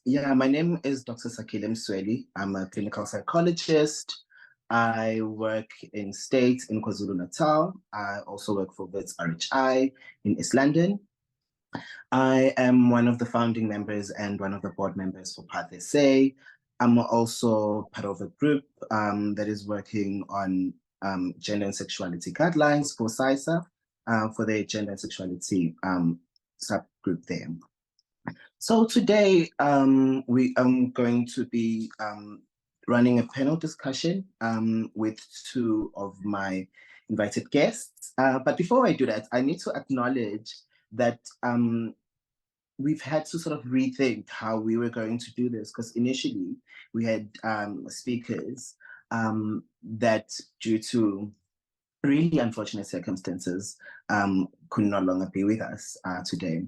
Yeah, my name is Dr. Sakhile Msweli. I'm a clinical psychologist. I work in state in KwaZulu-Natal. I also work for Wits RHI in East London. I am one of the founding members and one of the board members for Path SA. I'm also part of a group that is working on gender and sexuality guidelines for SISA, for the gender and sexuality subgroup there. So today we am going to be running a panel discussion with two of my invited guests. But before I do that, I need to acknowledge that we've had to sort of rethink how we were going to do this, because initially we had speakers that, due to really unfortunate circumstances, could no longer be with us today.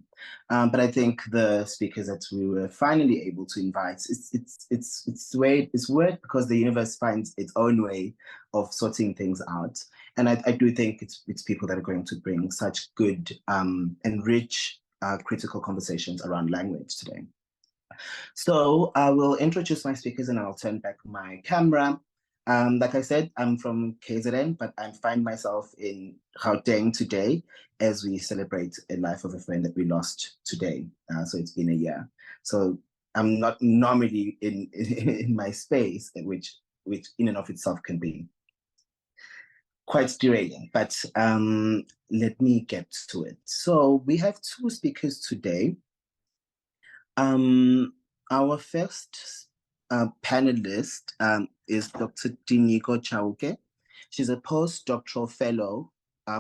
But I think the speakers that we were finally able to invite, it's weird because the universe finds its own way of sorting things out. And I do think it's people that are going to bring such good and rich critical conversations around language today. So I will introduce my speakers and I'll turn back my camera. Like I said, I'm from KZN, but I find myself in Gauteng today as we celebrate a life of a friend that we lost today. So it's been a year. So I'm not normally in my space, which in and of itself can be quite derailing, but let me get to it. So we have two speakers today. Our first panelist is Dr. Tinyiko Chauke. She's a postdoctoral fellow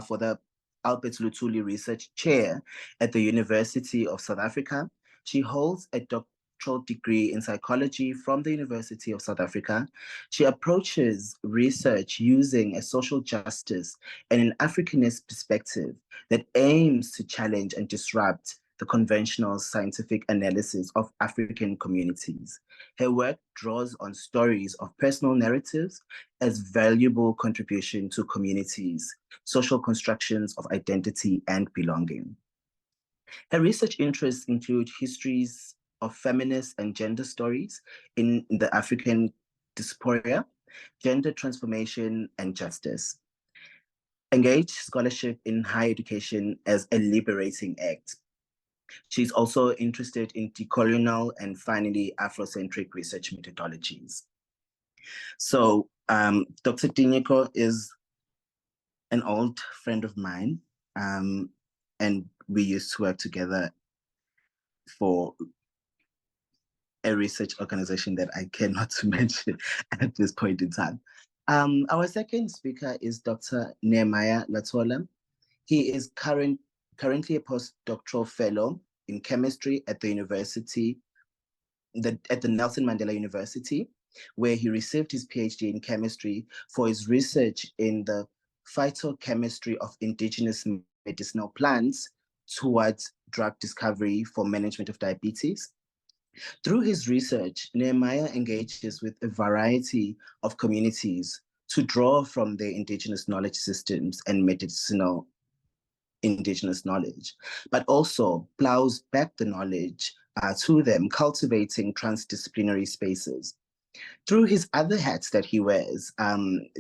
for the Albert Luthuli Research Chair at the University of South Africa. She holds a doctoral degree in psychology from the University of South Africa. She approaches research using a social justice and an Africanist perspective that aims to challenge and disrupt the conventional scientific analysis of African communities. Her work draws on stories of personal narratives as valuable contribution to communities, social constructions of identity and belonging. Her research interests include histories of feminist and gender stories in the African diaspora, gender transformation, and justice. Engaged scholarship in higher education as a liberating act. She's also interested in decolonial and finally Afrocentric research methodologies. So Dr. Tinyiko is an old friend of mine, and we used to work together for a research organization that I cannot mention at this point in time. Our second speaker is Dr. Nehemiah Latolla. He is currently a postdoctoral fellow in chemistry at the university, at the Nelson Mandela University, where he received his PhD in chemistry for his research in the phytochemistry of indigenous medicinal plants towards drug discovery for management of diabetes. Through his research, Nehemiah engages with a variety of communities to draw from their indigenous knowledge systems and medicinal indigenous knowledge, but also plows back the knowledge to them, cultivating transdisciplinary spaces. Through his other hats that he wears,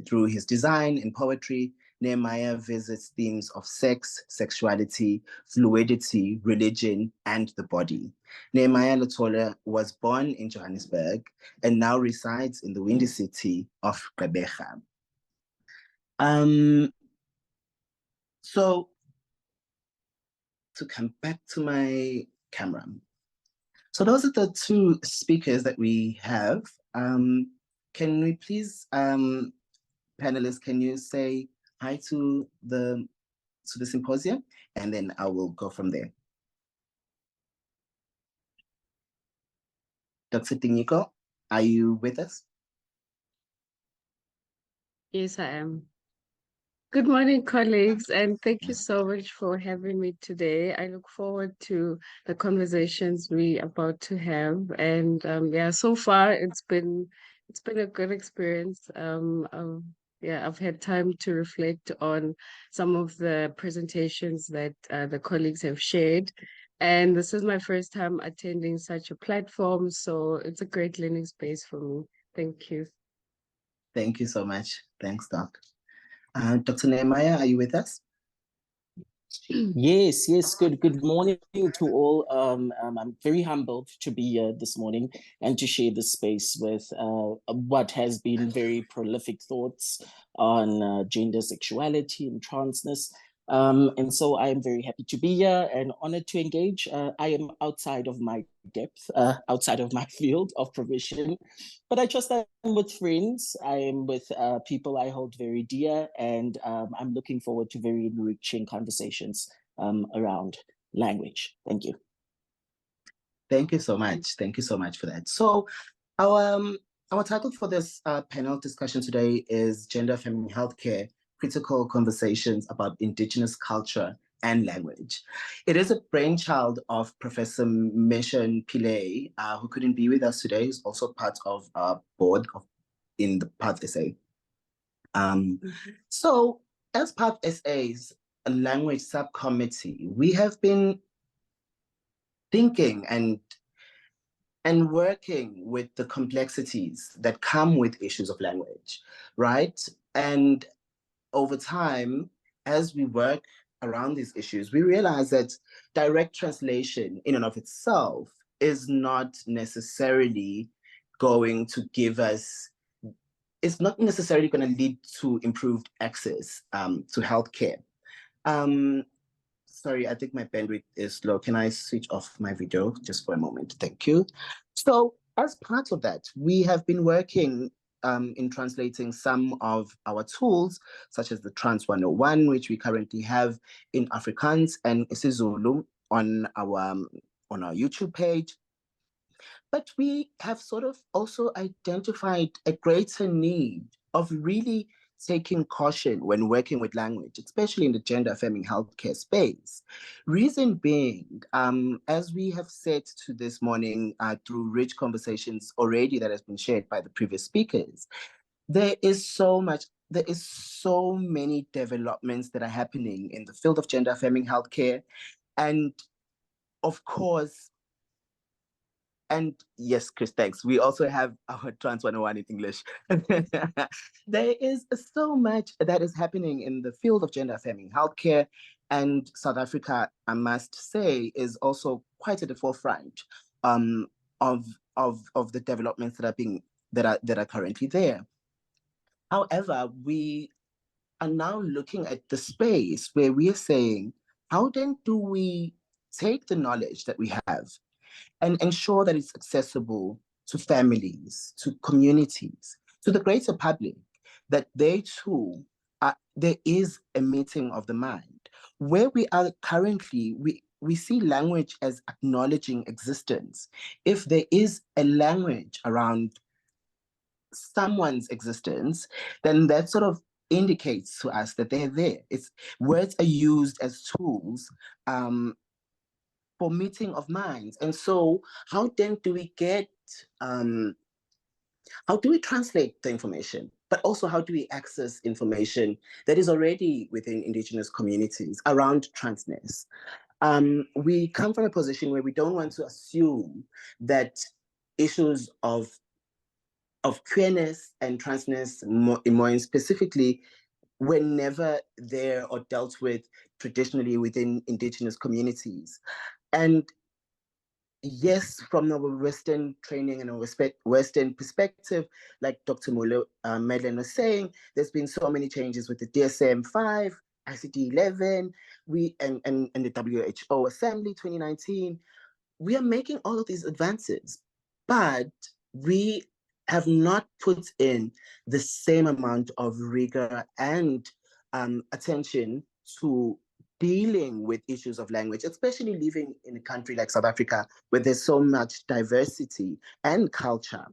through his design and poetry, Nehemiah visits themes of sex, sexuality, fluidity, religion, and the body. Nehemiah Latolla was born in Johannesburg and now resides in the windy city of Gqeberha. So to come back to my camera. So those are the two speakers that we have. Can we please, panelists, can you say hi to the symposium? And then I will go from there. Dr. Tinyiko, are you with us? Yes, I am. Good morning, colleagues, and thank you so much for having me today. I look forward to the conversations we're about to have. And yeah, so far it's been a good experience. Yeah, I've had time to reflect on some of the presentations that the colleagues have shared. And this is my first time attending such a platform, so it's a great learning space for me. Thank you. Thank you so much. Thanks, Doc. Dr. Nehemiah, are you with us? Yes, yes. Good morning to all. I'm very humbled to be here this morning and to share this space with what has been very prolific thoughts on gender, sexuality, and transness. And so I am very happy to be here and honored to engage. I am outside of my depth, outside of my field of provision, but I trust I'm with friends. I am with people I hold very dear, and I'm looking forward to very enriching conversations around language. Thank you. Thank you so much. Thank you so much for that. So our title for this panel discussion today is Gender Feminine Healthcare, Critical Conversations about Indigenous Culture and Language. It is a brainchild of Professor Meshan Pillay, who couldn't be with us today. He's also part of our board in the Path SA. So as Path SA's language subcommittee, we have been thinking and working with the complexities that come with issues of language, right? And over time, as we work around these issues, we realize that direct translation in and of itself is not necessarily going to give us, it's not necessarily going to lead to improved access to healthcare. Sorry, I think my bandwidth is low. Can I switch off my video just for a moment? Thank you. So as part of that, we have been working in translating some of our tools, such as the Trans 101, which we currently have in Afrikaans and isiZulu on our YouTube page. But we have sort of also identified a greater need of really taking caution when working with language, especially in the gender affirming healthcare space. Reason being, as we have said to this morning through rich conversations already that has been shared by the previous speakers, there is so many developments that are happening in the field of gender affirming healthcare. And of course, and yes, Chris, thanks. We also have our Trans 101 in English. There is so much that is happening in the field of gender affirming healthcare. And South Africa, I must say, is also quite at the forefront of the developments that are currently there. However, we are now looking at the space where we are saying, how then do we take the knowledge that we have and ensure that it's accessible to families, to communities, to the greater public, that they too, there is a meeting of the mind. Where we are currently, we see language as acknowledging existence. If there is a language around someone's existence, then that sort of indicates to us that they're there. Words are used as tools for meeting of minds. And so how then do we how do we translate the information? But also how do we access information that is already within Indigenous communities around transness? We come from a position where we don't want to assume that issues of queerness and transness, more specifically, were never there or dealt with traditionally within Indigenous communities. And yes, from our Western training and a Western perspective, like Dr. Madeleine was saying, there's been so many changes with the DSM-5, ICD-11, and the WHO Assembly 2019. We are making all of these advances, but we have not put in the same amount of rigor and attention to dealing with issues of language, especially living in a country like South Africa, where there's so much diversity and culture.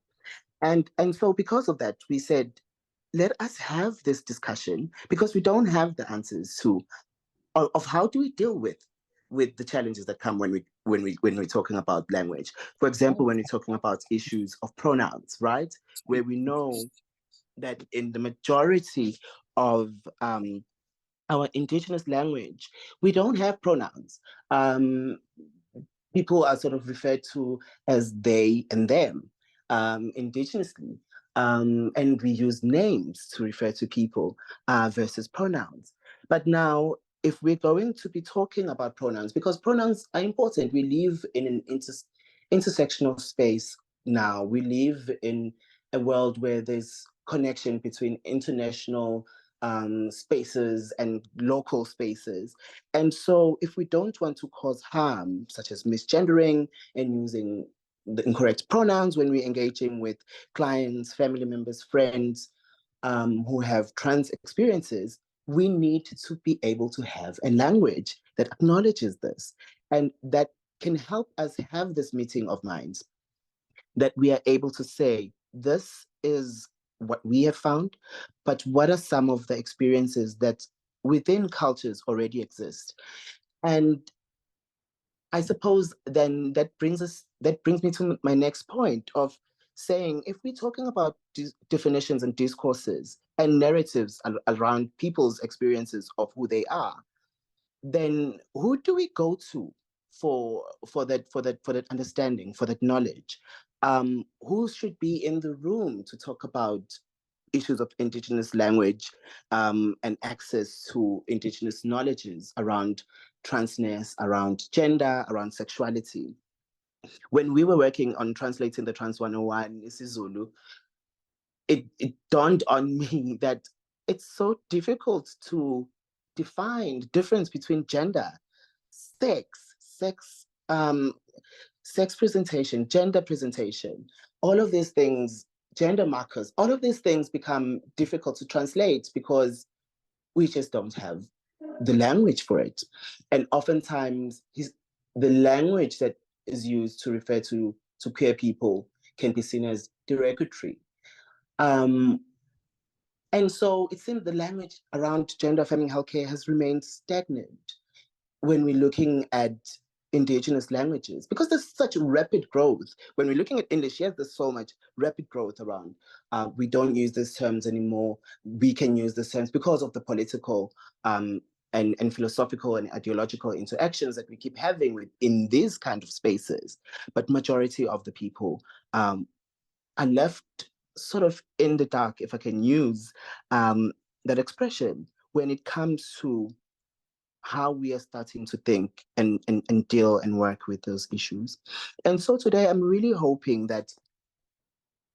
And so because of that, we said, let us have this discussion, because we don't have the answers of how do we deal with the challenges that come when we're talking about language. For example, when we're talking about issues of pronouns, right? Where we know that in the majority of our Indigenous language, we don't have pronouns. people are sort of referred to as they and them, indigenously. And we use names to refer to people versus pronouns. But now, if we're going to be talking about pronouns, because pronouns are important, we live in an intersectional space now. We live in a world where there's connection between international spaces and local spaces. And so if we don't want to cause harm, such as misgendering and using the incorrect pronouns when we're engaging with clients, family members, friends who have trans experiences, we need to be able to have a language that acknowledges this and that can help us have this meeting of minds, that we are able to say, this is what we have found, but what are some of the experiences that within cultures already exist? And I suppose then that brings me to my next point of saying, if we're talking about definitions and discourses and narratives around people's experiences of who they are, then who do we go to for that understanding, for that knowledge? Who should be in the room to talk about issues of Indigenous language and access to Indigenous knowledges around transness, around gender, around sexuality? When we were working on translating the Trans 101 isiZulu, it dawned on me that it's so difficult to define difference between gender, sex, sex presentation, gender presentation, all of these things, gender markers, all of these things become difficult to translate because we just don't have the language for it. And oftentimes the language that is used to refer to queer people can be seen as derogatory. And so it seems the language around gender affirming healthcare has remained stagnant when we're looking at Indigenous languages, because there's such rapid growth. When we're looking at English, yes, there's so much rapid growth around. We don't use these terms anymore. We can use these terms because of the political and philosophical and ideological interactions that we keep having in these kind of spaces. But majority of the people are left sort of in the dark, if I can use that expression, when it comes to how we are starting to think and deal and work with those issues. And so today I'm really hoping that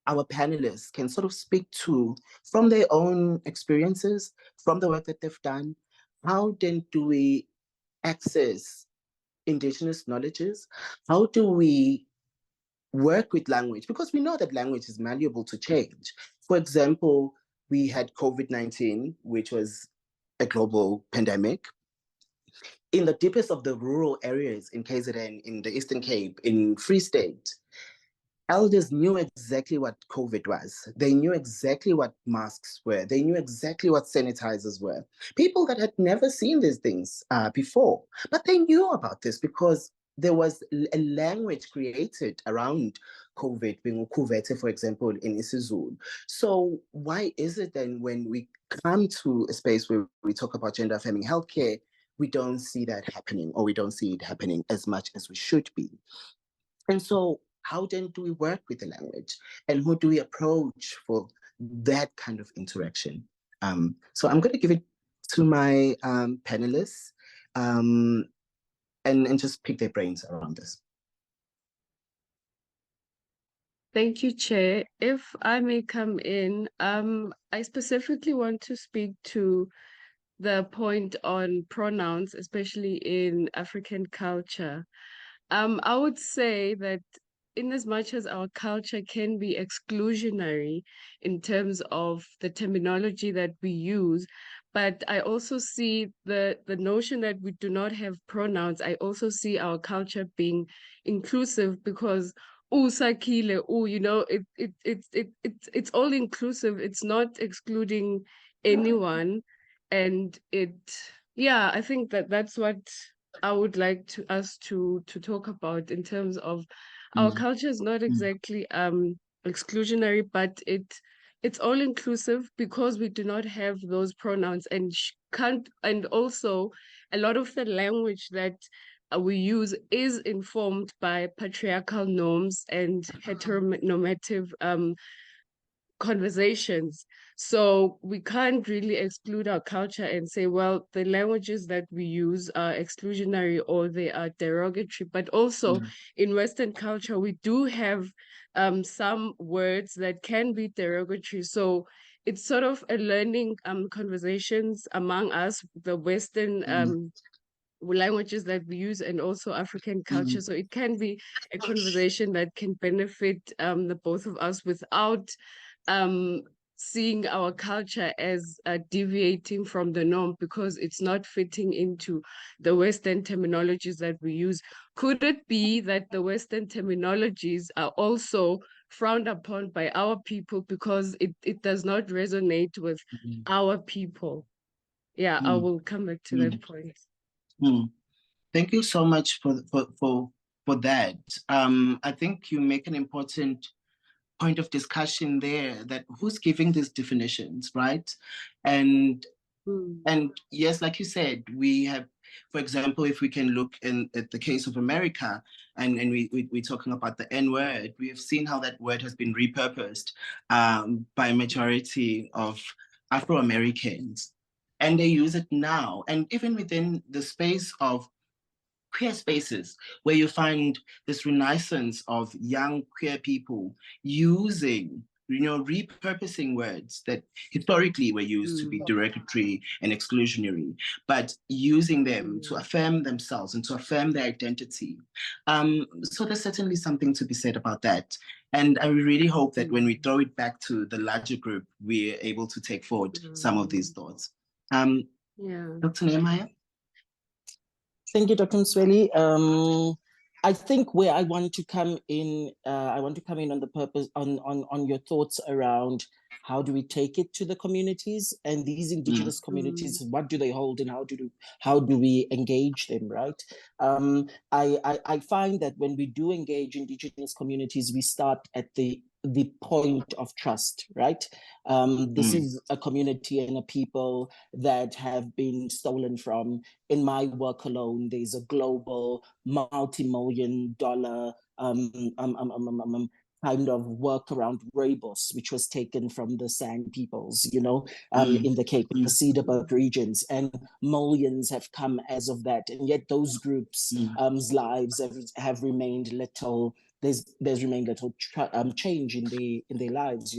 our panelists can sort of speak to, from their own experiences, from the work that they've done, how then do we access Indigenous knowledges? How do we work with language? Because we know that language is malleable to change. For example, we had COVID-19, which was a global pandemic. In the deepest of the rural areas in KZN, in the Eastern Cape, in Free State, elders knew exactly what COVID was. They knew exactly what masks were. They knew exactly what sanitizers were. People that had never seen these things before, but they knew about this because there was a language created around COVID, being Kuvete, for example, in isiZulu. So why is it then when we come to a space where we talk about gender affirming healthcare, we don't see that happening, or we don't see it happening as much as we should be? And so how then do we work with the language, and who do we approach for that kind of interaction? So I'm going to give it to my panelists and just pick their brains around this. Thank you, Chair. If I may come in, I specifically want to speak to the point on pronouns, especially in African culture. I would say that in as much as our culture can be exclusionary in terms of the terminology that we use, but I also see the notion that we do not have pronouns. I also see our culture being inclusive, because Sakhile, it's all inclusive. It's not excluding anyone. And yeah, I think that's what I would like us to talk about in terms of our culture is not exactly exclusionary, but it's all inclusive, because we do not have those pronouns and can't, and also a lot of the language that we use is informed by patriarchal norms and heteronormative conversations. So we can't really exclude our culture and say, well, the languages that we use are exclusionary or they are derogatory. But also in Western culture, we do have some words that can be derogatory. So it's sort of a learning conversations among us, the Western languages that we use and also African culture. So it can be a conversation that can benefit the both of us without um seeing our culture as deviating from the norm because it's not fitting into the Western terminologies that we use. Could it be that the Western terminologies are also frowned upon by our people because it does not resonate with our people? Yeah, I will come back to that point. Thank you so much for that. I think you make an important point of discussion there, that who's giving these definitions, right? And yes, like you said, we have, for example, if we can look at the case of America, and we're talking about the N-word, we have seen how that word has been repurposed by a majority of Afro-Americans, and they use it now. And even within the space of queer spaces, where you find this renaissance of young queer people using, repurposing words that historically were used to be derogatory and exclusionary, but using them to affirm themselves and to affirm their identity. So there's certainly something to be said about that. And I really hope that when we throw it back to the larger group, we're able to take forward some of these thoughts. Dr. Nehemiah? Thank you, Dr. Msweli. I think where I want to come in, on the purpose on your thoughts around how do we take it to the communities, and these Indigenous communities, what do they hold, and how do we engage them, right? I find that when we do engage Indigenous communities, we start at the point of trust, right? This is a community and a people that have been stolen from. In my work alone, there's a global multi-million-dollar kind of work around rooibos, which was taken from the San peoples, in the Cape, the Cedarbug regions, and millions have come as of that. And yet those groups' lives have remained little. There's remained little change in their lives,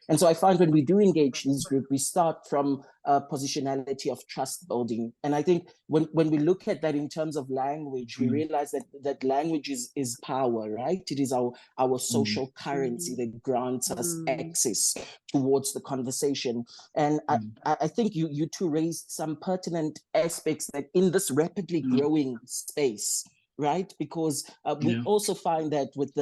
And so I find when we do engage these groups, we start from a positionality of trust building. And I think when we look at that in terms of language, we realize that language is power, right? It is our social currency that grants us access towards the conversation. And I think you two raised some pertinent aspects that in this rapidly growing space, right? Because we also find that with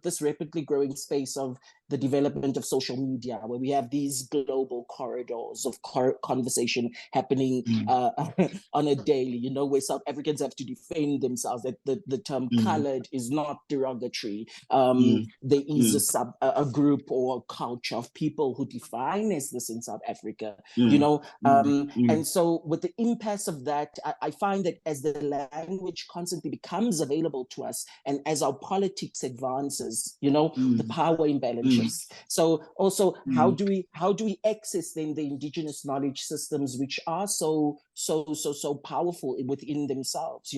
this rapidly growing space of the development of social media, where we have these global corridors of conversation happening on a daily, where South Africans have to defend themselves, that the term colored is not derogatory. There is a group or a culture of people who define as this in South Africa, and so with the impasse of that, I find that as the language constantly becomes available to us, and as our politics advances, the power imbalance shifts. So also, how do we access then the Indigenous knowledge systems, which are so powerful within themselves,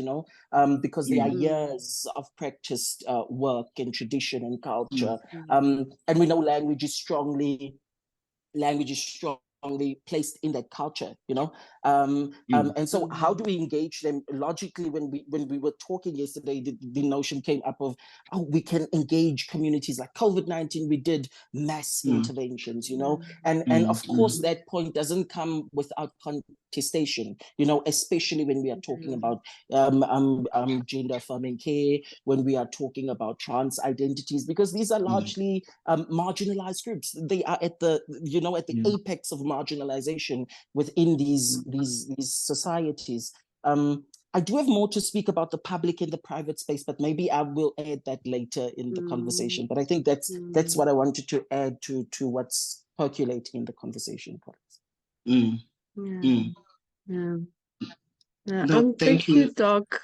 because they are years of practiced work and tradition and culture, and we know language is strongly placed in that culture, and so how do we engage them logically? When we were talking yesterday, the notion came up of, we can engage communities like COVID-19. We did mass interventions, and of course that point doesn't come without contestation, especially when we are talking about gender affirming care, when we are talking about trans identities, because these are largely marginalized groups. They are at the apex of marginalization within these societies. I do have more to speak about the public and the private space, but maybe I will add that later in the conversation. But I think that's what I wanted to add to what's percolating in the conversation. No, thank Thank you, you. Doc.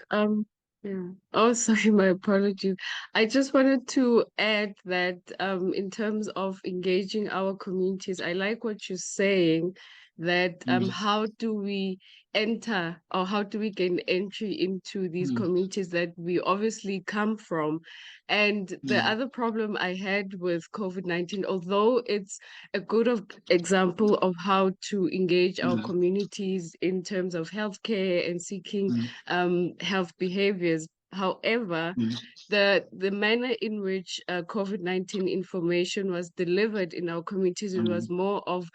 Yeah. Oh, sorry, my apologies. I just wanted to add that in terms of engaging our communities, I like what you're saying, that Mm, how do we enter or how do we gain entry into these mm, communities that we obviously come from? And the mm, other problem I had with COVID-19, although it's a good example of how to engage our mm, communities in terms of healthcare and seeking mm, health behaviors. However, mm, the manner in which COVID-19 information was delivered in our communities, it was mm, more of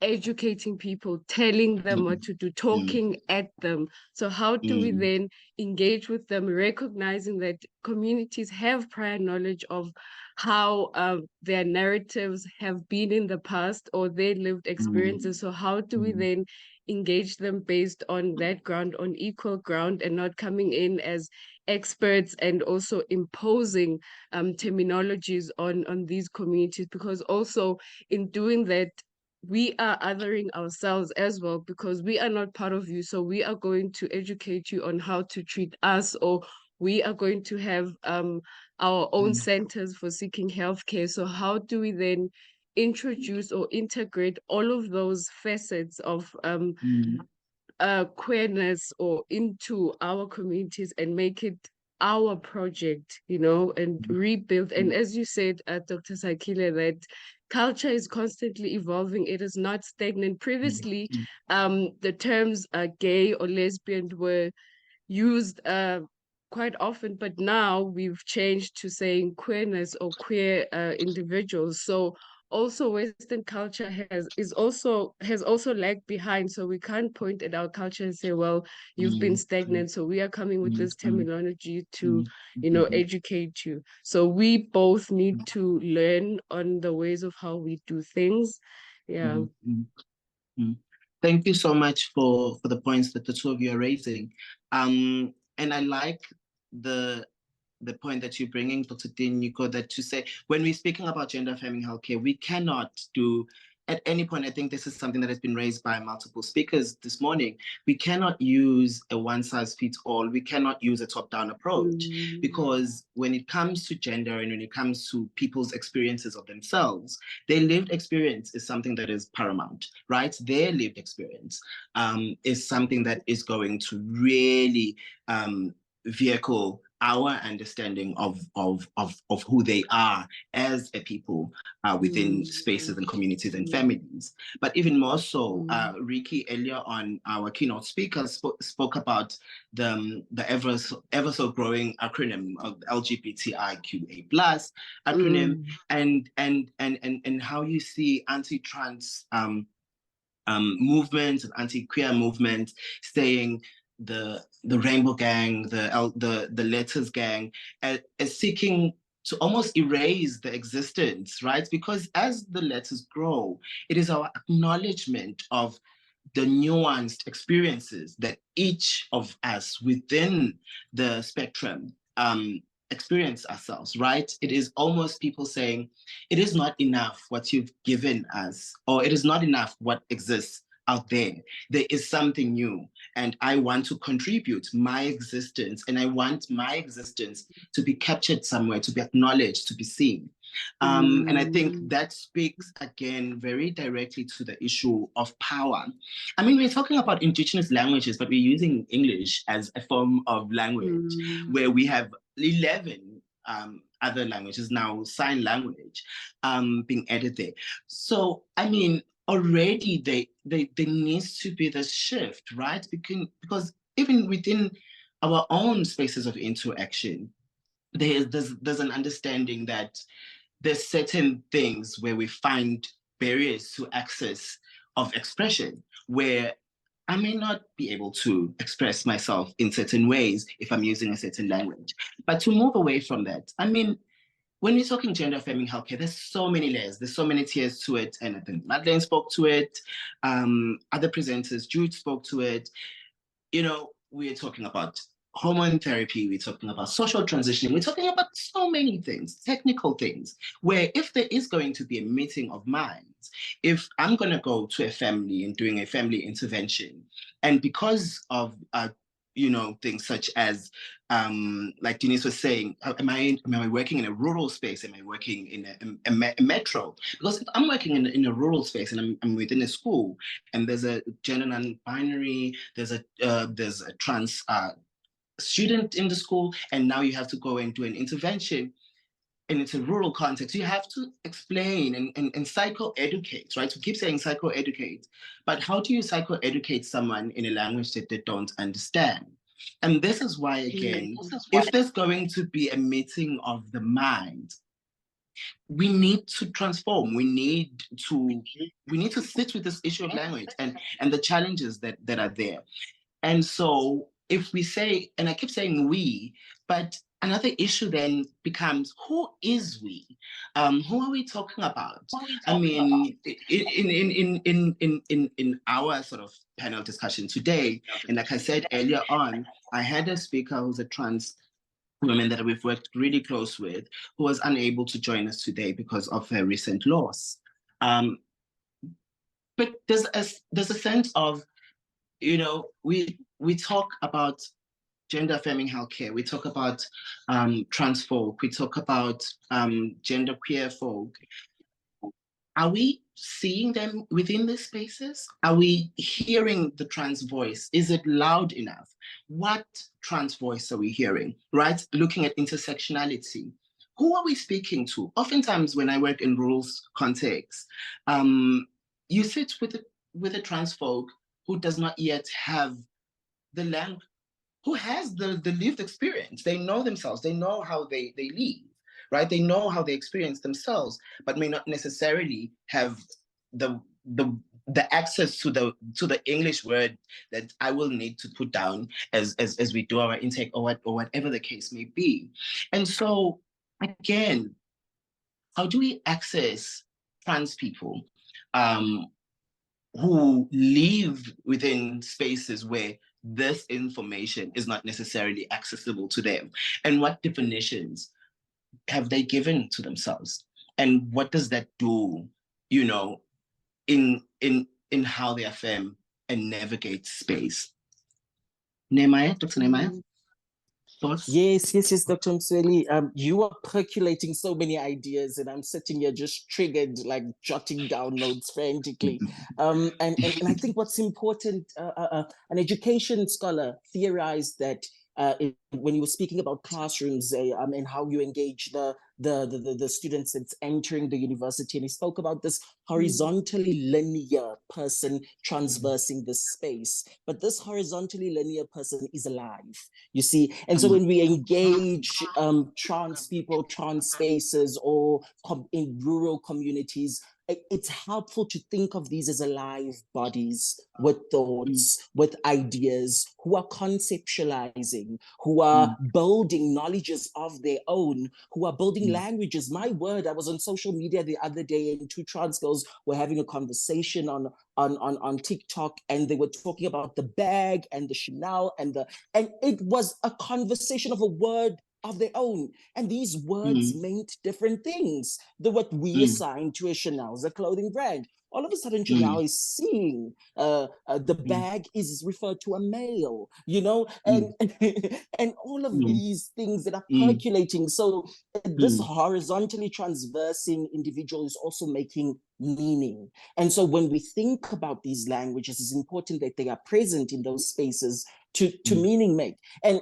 educating people, telling them what mm, to do, mm, talking at them. So how do we mm, then engage with them, recognizing that communities have prior knowledge of how their narratives have been in the past or their lived mm, experiences? So how do we mm, then engage them based on that ground, on equal ground, and not coming in as experts and also imposing terminologies on these communities? Because also in doing that, we are othering ourselves as well, because we are not part of you. So we are going to educate you on how to treat us, or we are going to have our own mm, centers for seeking healthcare. So how do we then introduce or integrate all of those facets of mm, queerness or into our communities and make it our project, and rebuild. And as you said, Dr. Sakhile, that culture is constantly evolving. It is not stagnant. Previously, mm, the terms gay or lesbian were used quite often, but now we've changed to saying queerness or queer individuals. So also Western culture has also lagged behind. So we can't point at our culture and say, well, you've been mm, stagnant. So we are coming with mm, this mm, terminology to, mm, mm, educate you. So we both need to learn on the ways of how we do things. Yeah. mm, mm. Mm. Thank you so much for the points that the two of you are raising. And I like the the point that you're bringing, Dr. Tinyiko, that to say when we're speaking about gender affirming healthcare, we cannot do at any point. I think this is something that has been raised by multiple speakers this morning. We cannot use a one size fits all. We cannot use a top down approach, Mm, because when it comes to gender and when it comes to people's experiences of themselves, their lived experience is something that is paramount, right? Their lived experience is something that is going to really vehicle our understanding of who they are as a people within spaces and communities and mm, families. But even more so, mm, Ricky earlier on, our keynote speaker spoke about the ever so growing acronym of LGBTIQA plus acronym, mm, and how you see anti-trans movements and anti-queer movements saying the Rainbow Gang, the Letters Gang, as seeking to almost erase the existence, right? Because as the letters grow, it is our acknowledgement of the nuanced experiences that each of us within the spectrum experience ourselves, right? It is almost people saying, it is not enough what you've given us, or it is not enough what exists out there. There is something new, and I want to contribute my existence, and I want my existence to be captured somewhere, to be acknowledged, to be seen. And I think mm, that speaks again very directly to the issue of power. I mean, we're talking about indigenous languages, but we're using English as a form of language, mm, where we have 11 other languages now, sign language, being added there. So, I mean, already there needs to be this shift, right? Because even within our own spaces of interaction, there's an understanding that there's certain things where we find barriers to access of expression, where I may not be able to express myself in certain ways if I'm using a certain language. But to move away from that, I mean, when we're talking gender affirming healthcare, there's so many layers, there's so many tiers to it. And I think Madeleine spoke to it, other presenters, Jude spoke to it. We're talking about hormone therapy, we're talking about social transitioning, we're talking about so many things, technical things, where if there is going to be a meeting of minds, if I'm going to go to a family and doing a family intervention, and because of things such as, like Denise was saying, am I working in a rural space? Am I working in a metro? Because if I'm working in a rural space and I'm within a school, and there's a gender non-binary, there's a trans student in the school, and now you have to go and do an intervention, and it's a rural context, you have to explain and psychoeducate, right? We keep saying psychoeducate, but how do you psychoeducate someone in a language that they don't understand? And this is why, again, if there's going to be a meeting of the mind, we need to transform. We need to sit with this issue of language and the challenges that are there. And so if we say, and I keep saying we, but another issue then becomes, who is we? Who are we talking about? I mean, in our sort of panel discussion today, and like I said earlier on, I had a speaker who's a trans woman that we've worked really close with, who was unable to join us today because of her recent loss. But there's a sense of, we talk about gender affirming healthcare, we talk about trans folk, we talk about gender queer folk. Are we seeing them within these spaces? Are we hearing the trans voice? Is it loud enough? What trans voice are we hearing, right? Looking at intersectionality. Who are we speaking to? Oftentimes when I work in rural contexts, you sit with a trans folk who does not yet have the language, who has the lived experience. They know themselves, they know how they live, right? They know how they experience themselves, but may not necessarily have the access to the English word that I will need to put down as we do our intake or whatever the case may be. And so again, how do we access trans people who live within spaces where this information is not necessarily accessible to them? And what definitions have they given to themselves? And what does that do, in how they affirm and navigate space? Nehemiah, Dr. Nehemiah? Thoughts? Yes, Dr. Msweli. You are percolating so many ideas, and I'm sitting here just triggered, like jotting down notes frantically. And I think what's important, an education scholar theorized that when you were speaking about classrooms and how you engage the students that's entering the university, and he spoke about this horizontally linear person transversing the space, but this horizontally linear person is alive, you see. And so when we engage trans people, trans spaces, or in rural communities, it's helpful to think of these as alive bodies with thoughts, with ideas, who are conceptualizing, who are building knowledges of their own, who are building languages. My word, I was on social media the other day, and two trans girls were having a conversation on TikTok, and they were talking about the bag and the Chanel and it was a conversation of a word of their own. And these words meant different things than what we assign to a Chanel's a clothing brand. All of a sudden, Chanel is seeing the bag is referred to a male, and and all of these things that are percolating. So this horizontally transversing individual is also making meaning. And so when we think about these languages, it's important that they are present in those spaces to meaning make. And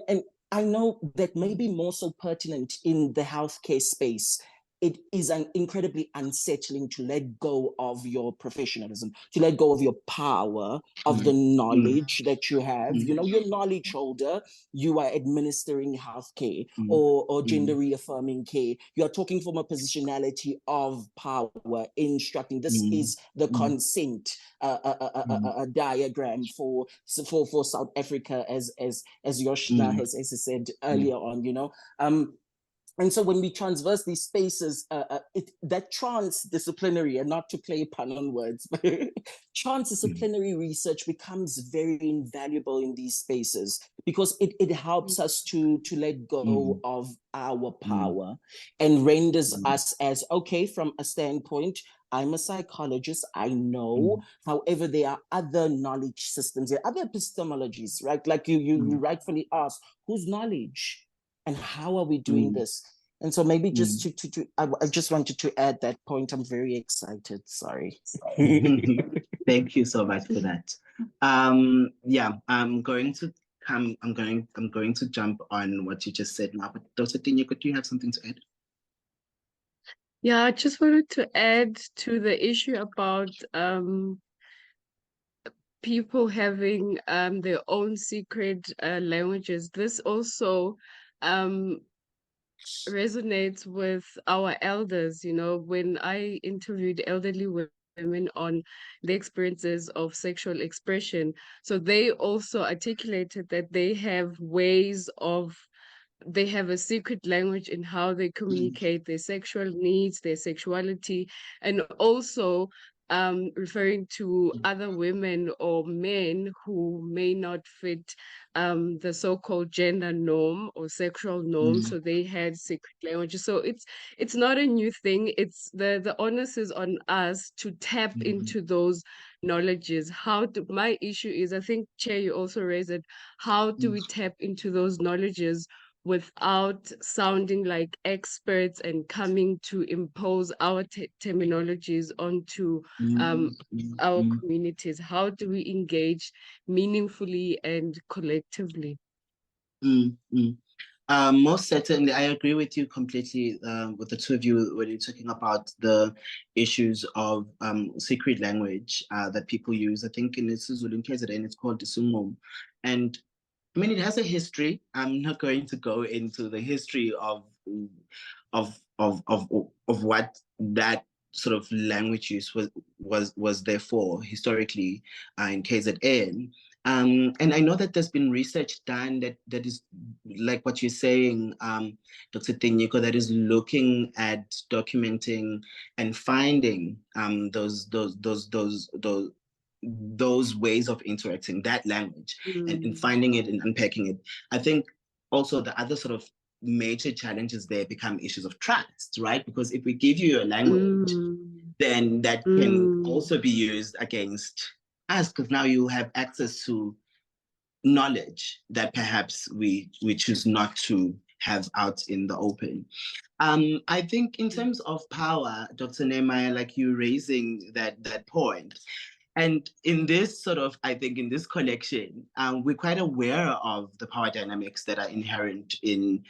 I know that may be more so pertinent in the healthcare space. It is incredibly unsettling to let go of your professionalism, to let go of your power, of the knowledge that you have. You're knowledge holder, you are administering healthcare or gender reaffirming care. You're talking from a positionality of power, instructing. This is the consent diagram for South Africa, as Yoshna has said earlier on, And so when we transverse these spaces, that transdisciplinary, and not to play a pun on words, but transdisciplinary research becomes very invaluable in these spaces because it helps us to let go of our power and renders us as, okay, from a standpoint, I'm a psychologist, I know. However, there are other knowledge systems, there are other epistemologies, right? Like you rightfully asked, whose knowledge? And how are we doing this? And so maybe just I just wanted to add that point. I'm very excited. Sorry. Thank you so much for that. Yeah, I'm going to jump on what you just said now. But Dr. Tinyiko, do you have something to add? Yeah, I just wanted to add to the issue about people having their own secret languages. This also resonates with our elders. You know, when I interviewed elderly women on the experiences of sexual expression, so they also articulated that they have ways of, they have a secret language in how they communicate their sexual needs, their sexuality, and also referring to other women or men who may not fit the so-called gender norm or sexual norm. So they had secret languages. So it's not a new thing. It's the onus is on us to tap into those knowledges. My issue is, I think, Chair, you also raised it, how do we tap into those knowledges without sounding like experts and coming to impose our terminologies onto our communities? How do we engage meaningfully and collectively? Most certainly, I agree with you completely, with the two of you when you're talking about the issues of secret language that people use. I think in isiZulu, in KZN, it's called Isungum. And I mean, it has a history. I'm not going to go into the history of what that sort of language use was there for historically in KZN. And I know that there's been research done that is like what you're saying, Dr. Tinyiko, that is looking at documenting and finding those ways of interacting, that language, and finding it and unpacking it. I think also the other sort of major challenges there become issues of trust, right? Because if we give you a language, then that can also be used against us, because now you have access to knowledge that perhaps we choose not to have out in the open. I think in terms of power, Dr. Nehemiah, like you raising that point, and in this sort of, I think in this collection, we're quite aware of the power dynamics that are inherent in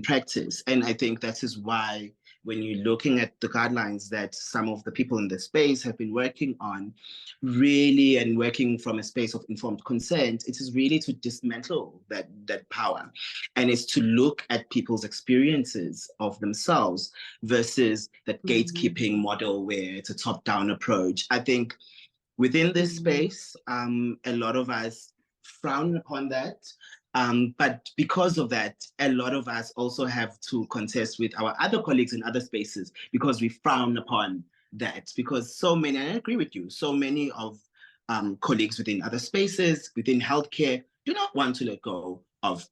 practice. And I think that is why when you're looking at the guidelines that some of the people in the space have been working on, really, and working from a space of informed consent, it is really to dismantle that power. And it's to look at people's experiences of themselves versus that gatekeeping model where it's a top-down approach. I think within this space, a lot of us frown upon that. But because of that, a lot of us also have to contest with our other colleagues in other spaces because we frown upon that. Because so many, and I agree with you, so many of colleagues within other spaces, within healthcare, do not want to let go of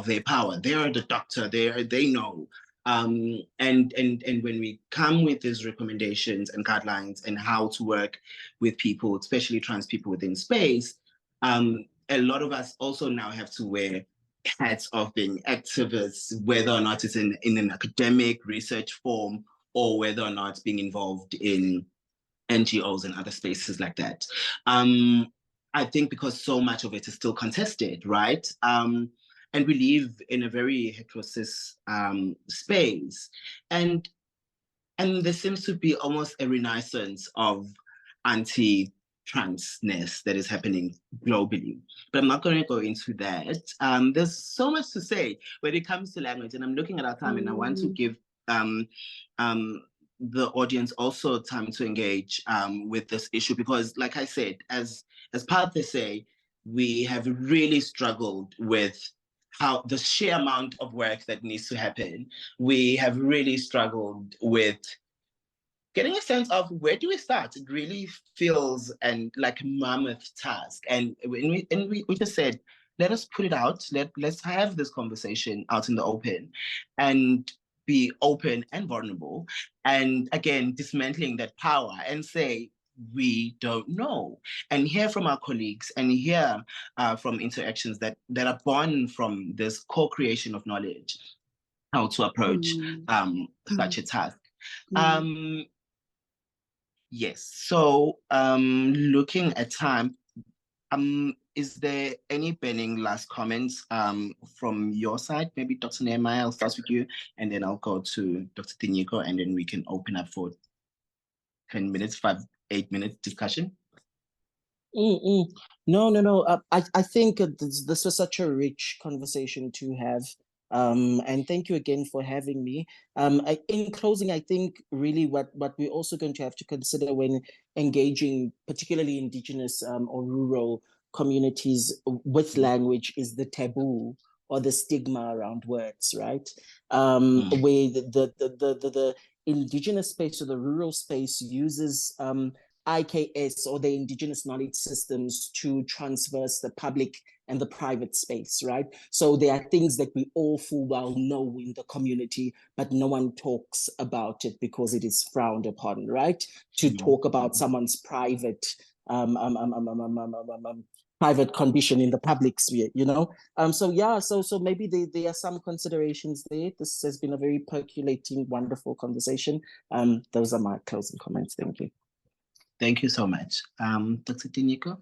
their power. They are the doctor. They know. And when we come with these recommendations and guidelines and how to work with people, especially trans people within space, a lot of us also now have to wear hats of being activists, whether or not it's in an academic research form or whether or not being involved in NGOs and other spaces like that. I think because so much of it is still contested, right? And we live in a very heterosis space. And there seems to be almost a renaissance of anti-transness that is happening globally. But I'm not going to go into that. There's so much to say when it comes to language, and I'm looking at our time, and I want to give the audience also time to engage with this issue, because like I said, as part they say, we have really struggled with how the sheer amount of work that needs to happen, we have really struggled with getting a sense of where do we start. It really feels like a mammoth task. And we just said, let us put it out. Let's have this conversation out in the open and be open and vulnerable. And again, dismantling that power and say, we don't know, and hear from our colleagues and hear from interactions that are born from this co-creation of knowledge, how to approach such a task. Yes. So, looking at time, is there any burning last comments from your side? Maybe Dr. Nehemiah, I'll start with you, and then I'll go to Dr. Tinyiko, and then we can open up for 10 minutes, 8 minutes discussion. No. I think this was such a rich conversation to have. And thank you again for having me. In closing, I think really what we're also going to have to consider when engaging particularly Indigenous or rural communities with language is the taboo or the stigma around words, right? Where the Indigenous space or the rural space uses IKS or the Indigenous knowledge systems to transverse the public and the private space, right? So there are things that we all full well know in the community, but no one talks about it because it is frowned upon, right? To talk about someone's private private condition in the public sphere, you know? So maybe there are some considerations there. This has been a very percolating, wonderful conversation. Those are my closing comments. Thank you. Thank you so much. Dr. Tinyiko?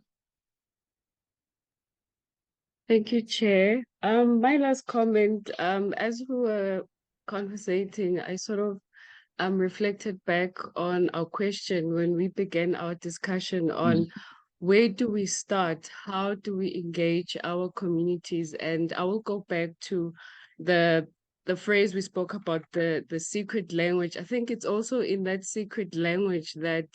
Thank you, Chair. My last comment, as we were conversating, I sort of reflected back on our question when we began our discussion on where do we start? How do we engage our communities? And I will go back to the phrase we spoke about, the secret language. I think it's also in that secret language that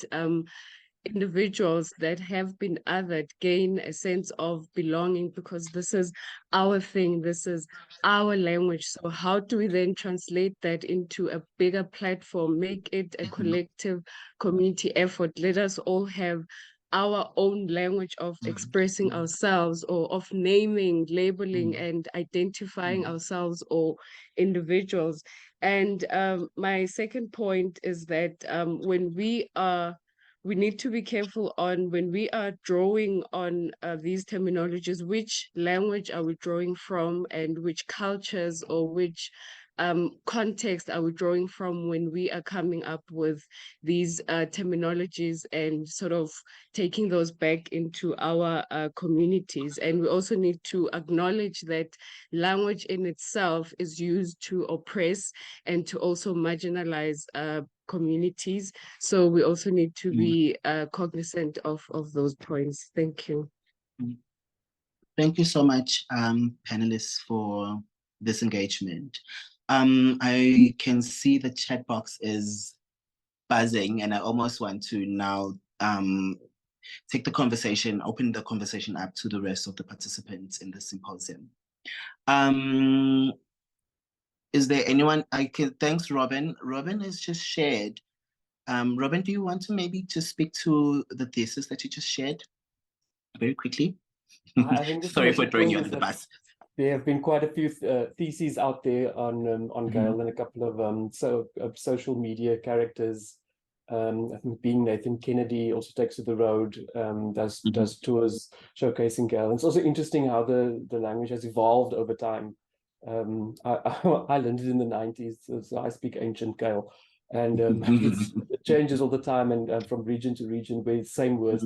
individuals that have been othered gain a sense of belonging, because this is our thing, this is our language. So how do we then translate that into a bigger platform, make it a collective community effort? Let us all have our own language of expressing ourselves, or of naming, labeling, and identifying ourselves or individuals. And my second point is that we need to be careful on when we are drawing on these terminologies, which language are we drawing from, and which cultures or which context are we drawing from when we are coming up with these terminologies, and sort of taking those back into our communities. And we also need to acknowledge that language in itself is used to oppress and to also marginalize communities. So we also need to be cognizant of those points. Thank you. Thank you so much, panelists, for this engagement. I can see the chat box is buzzing, and I almost want to now take the conversation, open the conversation up to the rest of the participants in the symposium. Is there anyone thanks, Robin. Robin has just shared. Robin, do you want to maybe just speak to the thesis that you just shared very quickly? I think Sorry for throwing you under the bus. There have been quite a few theses out there on Gale, and a couple of social media characters. I think Nathan Kennedy also takes to the road, does tours showcasing Gale. And it's also interesting how the language has evolved over time. I learned it in the 90s, so I speak ancient Gale. And it changes all the time, and from region to region, where the same words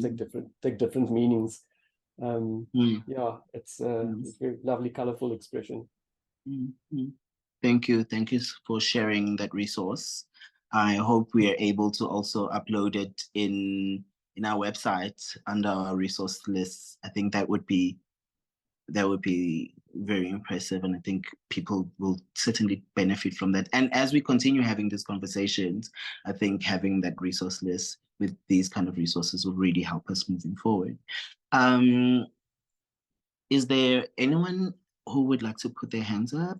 take different meanings. Yeah, it's a very lovely, colorful expression. Thank you for sharing that resource. I hope we are able to also upload it in our website under our resource lists. I think that would be very impressive, and I think people will certainly benefit from that. And as we continue having these conversations, I think having that resource list with these kind of resources will really help us moving forward. Is there anyone who would like to put their hands up?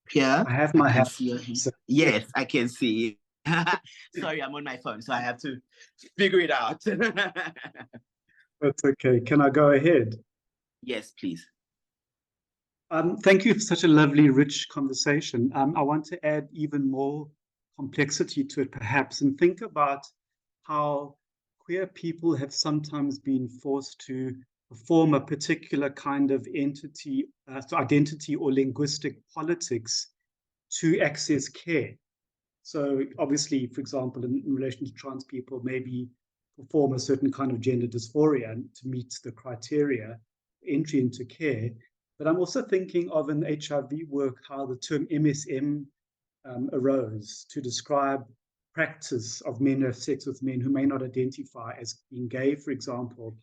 Pierre, I have my hand. see your hand. So, yes, I can see. Sorry, I'm on my phone, so I have to figure it out. that's okay. Can I go ahead? Yes, please. Thank you for such a lovely, rich conversation. I want to add even more complexity to it, perhaps, and think about how queer people have sometimes been forced to perform a particular kind of entity, so identity or linguistic politics to access care. So obviously, for example, in relation to trans people, maybe perform a certain kind of gender dysphoria to meet the criteria for entry into care. But I'm also thinking of in HIV work, how the term MSM arose to describe practice of men who have sex with men who may not identify as being gay, for example.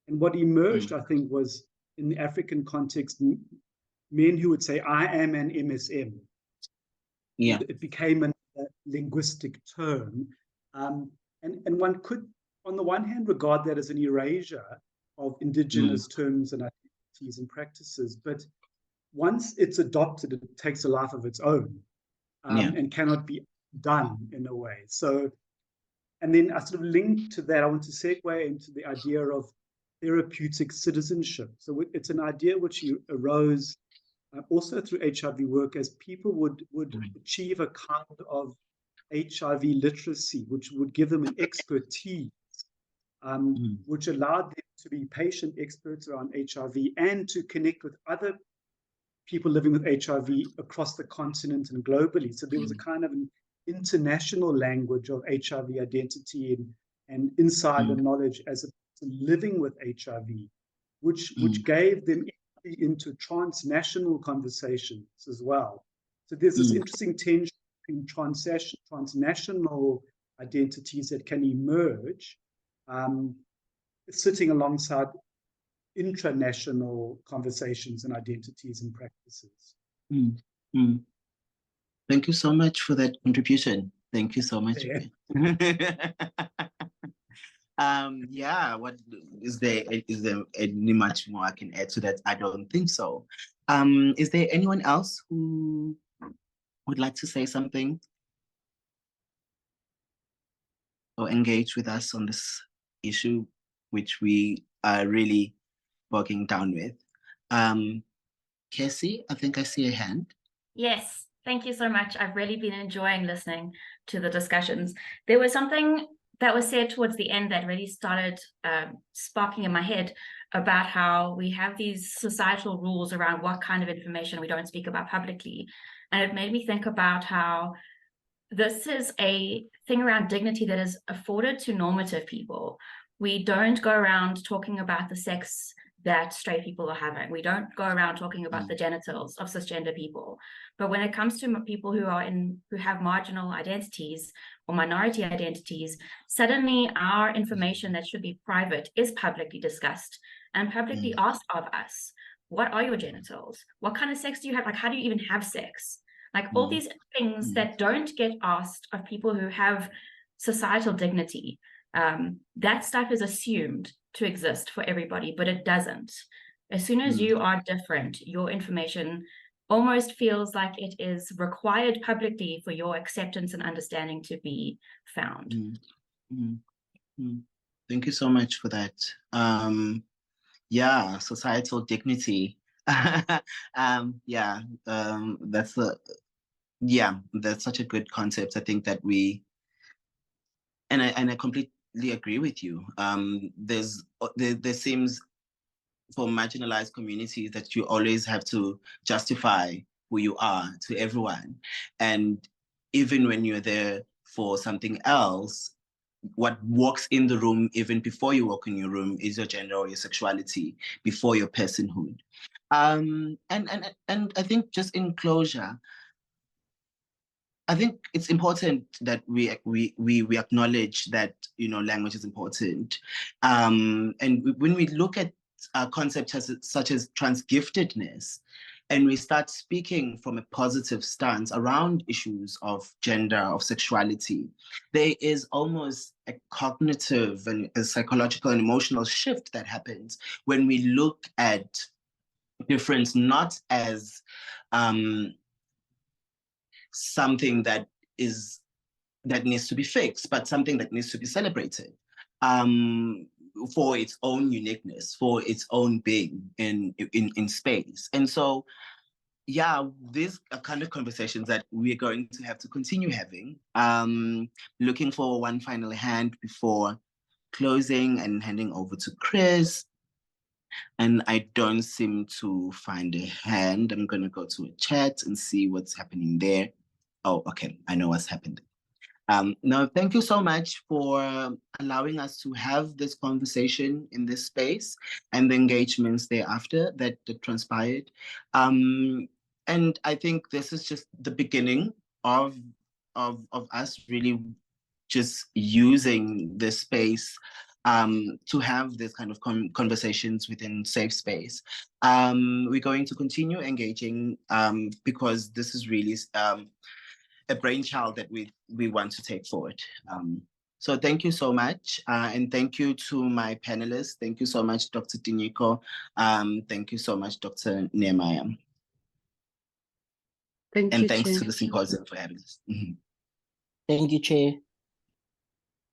And what emerged, I think, was in the African context, men who would say, I am an MSM. Yeah. It became a linguistic term. And one could, on the one hand, regard that as an erasure of indigenous terms and identities and practices. But once it's adopted, it takes a life of its own and cannot be done in a way. So, and then I sort of linked to that, I want to segue into the idea of therapeutic citizenship. So it's an idea which arose also through HIV work, as people would achieve a kind of HIV literacy, which would give them an expertise, which allowed them to be patient experts around HIV and to connect with other people living with HIV across the continent and globally. So there was a kind of an international language of HIV identity and insider knowledge as a person living with HIV, which gave them into transnational conversations as well. So there's this interesting tension between transnational identities that can emerge, sitting alongside intranational conversations and identities and practices. Thank you so much for that contribution. Thank you so much. Yeah, what is there any much more I can add to that? I don't think so. Is there anyone else who would like to say something or engage with us on this issue, which we are really bogging down with? Cassie, I think I see a hand. Yes, thank you so much. I've really been enjoying listening to the discussions. There was something that was said towards the end that really started sparking in my head about how we have these societal rules around what kind of information we don't speak about publicly. And it made me think about how this is a thing around dignity that is afforded to normative people. We don't go around talking about the sex that straight people are having. We don't go around talking about the genitals of cisgender people. But when it comes to people who have marginal identities or minority identities, suddenly our information that should be private is publicly discussed and publicly asked of us. What are your genitals? What kind of sex do you have? Like, how do you even have sex? Like all these things that don't get asked of people who have societal dignity. That stuff is assumed to exist for everybody, but it doesn't. As soon as you are different, your information almost feels like it is required publicly for your acceptance and understanding to be found. Thank you so much for that. Yeah, societal dignity. That's such a good concept. I think that I completely agree with you. There seems for marginalized communities that you always have to justify who you are to everyone. And even when you're there for something else, what walks in the room, even before you walk in your room, is your gender or your sexuality before your personhood. And I think just in closure, I think it's important that we acknowledge that, you know, language is important. And when we look at concepts such as transgiftedness, and we start speaking from a positive stance around issues of gender, of sexuality, there is almost a cognitive and a psychological and emotional shift that happens when we look at difference not as something that needs to be fixed, but something that needs to be celebrated for its own uniqueness, for its own being in space. And so, yeah, these are kind of conversations that we're going to have to continue having. Looking for one final hand before closing and handing over to Chris. And I don't seem to find a hand. I'm going to go to a chat and see what's happening there. Oh, okay. I know what's happened. No, thank you so much for allowing us to have this conversation in this space and the engagements thereafter that transpired. And I think this is just the beginning of us really just using this space to have this kind of conversations within safe space. We're going to continue engaging because this is really a brainchild that we want to take forward. So thank you so much. And thank you to my panelists. Thank you so much, Dr. Tinyiko. Thank you so much, Dr. Nehemiah. Thank you, And thanks Chair. to the symposium for having us. Thank you, Chair.